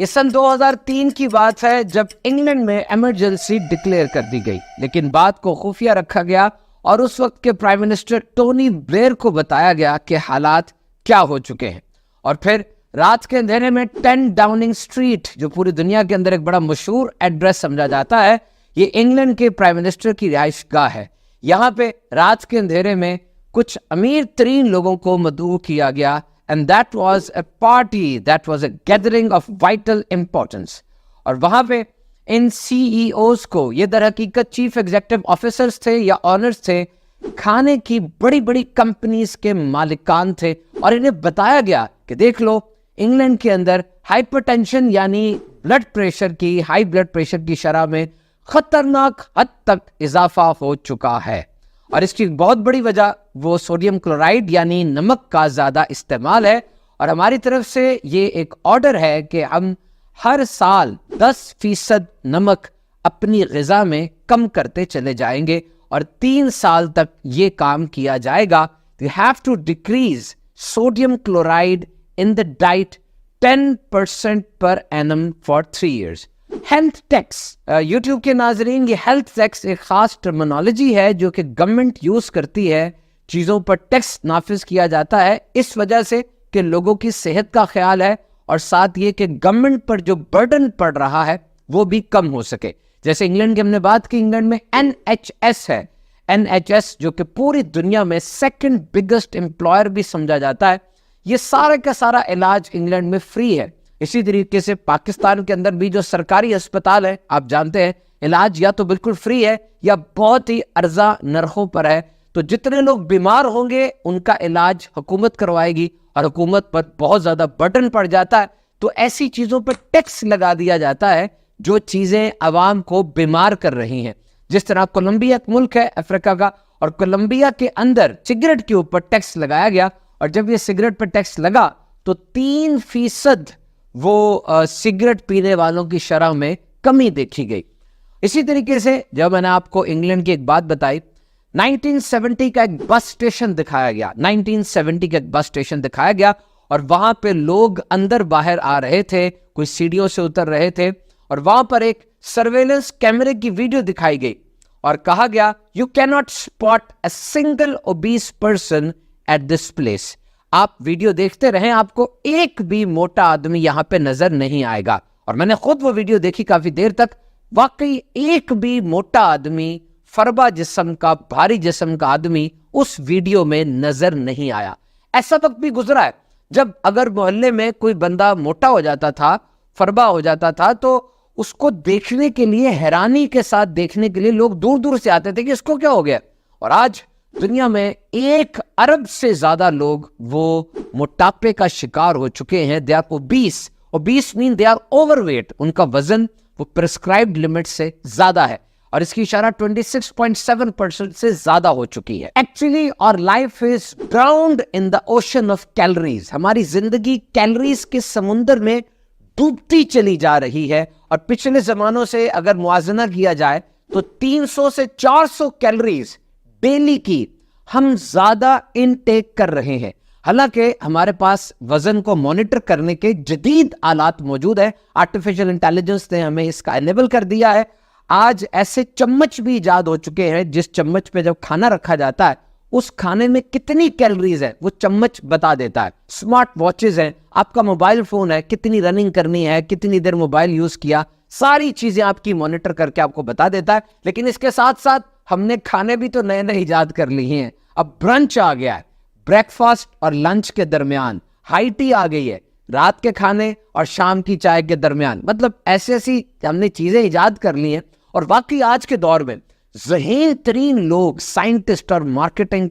یہ سن 2003 کی بات ہے جب انگلینڈ میں ایمرجنسی ڈکلیئر کر دی گئی، لیکن بات کو خفیہ رکھا گیا اور اس وقت کے پرائم منسٹر ٹونی بلیئر کو بتایا گیا کہ حالات کیا ہو چکے ہیں۔ اور پھر رات کے اندھیرے میں 10 ڈاؤننگ اسٹریٹ، جو پوری دنیا کے اندر ایک بڑا مشہور ایڈریس سمجھا جاتا ہے، یہ انگلینڈ کے پرائم منسٹر کی رہائش گاہ ہے۔ یہاں پہ رات کے اندھیرے میں کچھ امیر ترین لوگوں کو مدعو کیا گیا، and that was a party, that was a gathering of vital importance۔ اور وہاں پہ ان CEOs کو، یہ در حقیقت چیف ایگزیکٹو آفیسرز تھے یا آنرز تھے، کھانے کی بڑی بڑی کمپنیز کے مالکان تھے، اور انہیں بتایا گیا کہ دیکھ لو انگلینڈ کے اندر ہائپر ٹینشن یعنی ہائی بلڈ پریشر کی شرح میں خطرناک حد تک اضافہ ہو چکا ہے، اور اس کی بہت بڑی وجہ وہ سوڈیم کلورائڈ یعنی نمک کا زیادہ استعمال ہے۔ اور ہماری طرف سے یہ ایک آرڈر ہے کہ ہم ہر سال 10% نمک اپنی غذا میں کم کرتے چلے جائیں گے، اور 3 سال تک یہ کام کیا جائے گا۔ You have to decrease sodium chloride in the diet 10% per annum for 3 years۔ Health tax, YouTube کے ناظرین، یہ ہیلتھ ٹیکس ایک خاص ٹرمینالوجی ہے جو کہ گورنمنٹ یوز کرتی ہے۔ چیزوں پر ٹیکس نافذ کیا جاتا ہے اس وجہ سے کہ لوگوں کی صحت کا خیال ہے، اور ساتھ یہ کہ گورنمنٹ پر جو برڈن پڑ رہا ہے وہ بھی کم ہو سکے۔ جیسے انگلینڈ کی ہم نے بات کی، انگلینڈ میں NHS ہے، NHS جو کہ پوری دنیا میں سیکنڈ بگیسٹ امپلائر بھی سمجھا جاتا ہے۔ یہ سارا کا سارا علاج انگلینڈ میں فری ہے۔ اسی طریقے سے پاکستان کے اندر بھی جو سرکاری اسپتال ہے، آپ جانتے ہیں علاج یا تو بالکل فری ہے یا بہت ہی ارزاں نرخوں پر ہے۔ تو جتنے لوگ بیمار ہوں گے ان کا علاج حکومت کروائے گی، اور حکومت پر بہت زیادہ برڈن پڑ جاتا ہے تو ایسی چیزوں پر ٹیکس لگا دیا جاتا ہے جو چیزیں عوام کو بیمار کر رہی ہیں۔ جس طرح کولمبیا ایک ملک ہے افریقہ کا، اور کولمبیا کے اندر سگریٹ کے اوپر ٹیکس لگایا گیا، اور جب یہ سگریٹ پر ٹیکس لگا تو 3% وہ سگریٹ پینے والوں کی شرح میں کمی دیکھی گئی۔ اسی طریقے سے جب میں نے آپ کو انگلینڈ کی ایک بات بتائی، 1970 کا ایک بس اسٹیشن دکھایا گیا، 1970 کا ایک بس اسٹیشن دکھایا گیا، اور وہاں پہ لوگ اندر باہر آ رہے تھے، کوئی سیڑھیوں سے اتر رہے تھے، اور وہاں پر ایک سرویلنس کیمرے کی ویڈیو دکھائی گئی، اور کہا گیا you can not spot a single obese person at this place. آپ ویڈیو دیکھتے رہیں، آپ کو ایک بھی موٹا آدمی یہاں پہ نظر نہیں آئے گا۔ اور میں نے خود وہ ویڈیو دیکھی کافی دیر تک، واقعی ایک بھی موٹا آدمی، فربا جسم کا، بھاری جسم کا آدمی اس ویڈیو میں نظر نہیں آیا۔ ایسا وقت بھی گزرا ہے جب اگر محلے میں کوئی بندہ موٹا ہو جاتا تھا، فربا ہو جاتا تھا، تو اس کو دیکھنے کے لیے، حیرانی کے ساتھ دیکھنے کے لیے لوگ دور دور سے آتے تھے کہ اس کو کیا ہو گیا۔ اور آج دنیا میں 1 ارب سے زیادہ لوگ وہ موٹاپے کا شکار ہو چکے ہیں۔ they are obese mean they are overweight، ان کا وزن وہ prescribed لمٹ سے زیادہ ہے، اور اس کی شرح 26.7% سے زیادہ ہو چکی ہے۔ Actually our life is drowned in the ocean of calories۔ ہماری زندگی کیلریز کے سمندر میں ڈوبتی چلی جا رہی ہے، اور پچھلے زمانوں سے اگر موازنہ کیا جائے تو 300 سے 400 کیلریز ڈیلی کی ہم زیادہ انٹیک کر رہے ہیں۔ حالانکہ ہمارے پاس وزن کو مانیٹر کرنے کے جدید آلات موجود ہیں، آرٹیفیشل انٹیلیجنس نے ہمیں اس کا انیبل کر دیا ہے۔ آج ایسے چمچ بھی ایجاد ہو چکے ہیں جس چمچ پہ جب کھانا رکھا جاتا ہے اس کھانے میں کتنی کیلریز ہے وہ چمچ بتا دیتا ہے۔ اسمارٹ واچز ہیں، آپ کا موبائل فون ہے، کتنی رننگ کرنی ہے، کتنی دیر موبائل یوز کیا، ساری چیزیں آپ کی مانیٹر کر کے آپ کو بتا دیتا ہے۔ لیکن اس کے ساتھ ساتھ ہم نے کھانے بھی تو نئے نئے ایجاد کر لی ہیں۔ اب برنچ آ گیا ہے، بریک فاسٹ اور لنچ کے درمیان ہائی ٹی آ گئی ہے، رات کے کھانے اور شام کی چائے کے درمیان، مطلب ایسی ہم نے چیزیں ایجاد کر لی ہیں۔ اور واقعی آج کے دور میں ذہین ترین لوگ، سائنٹسٹ اور مارکیٹنگ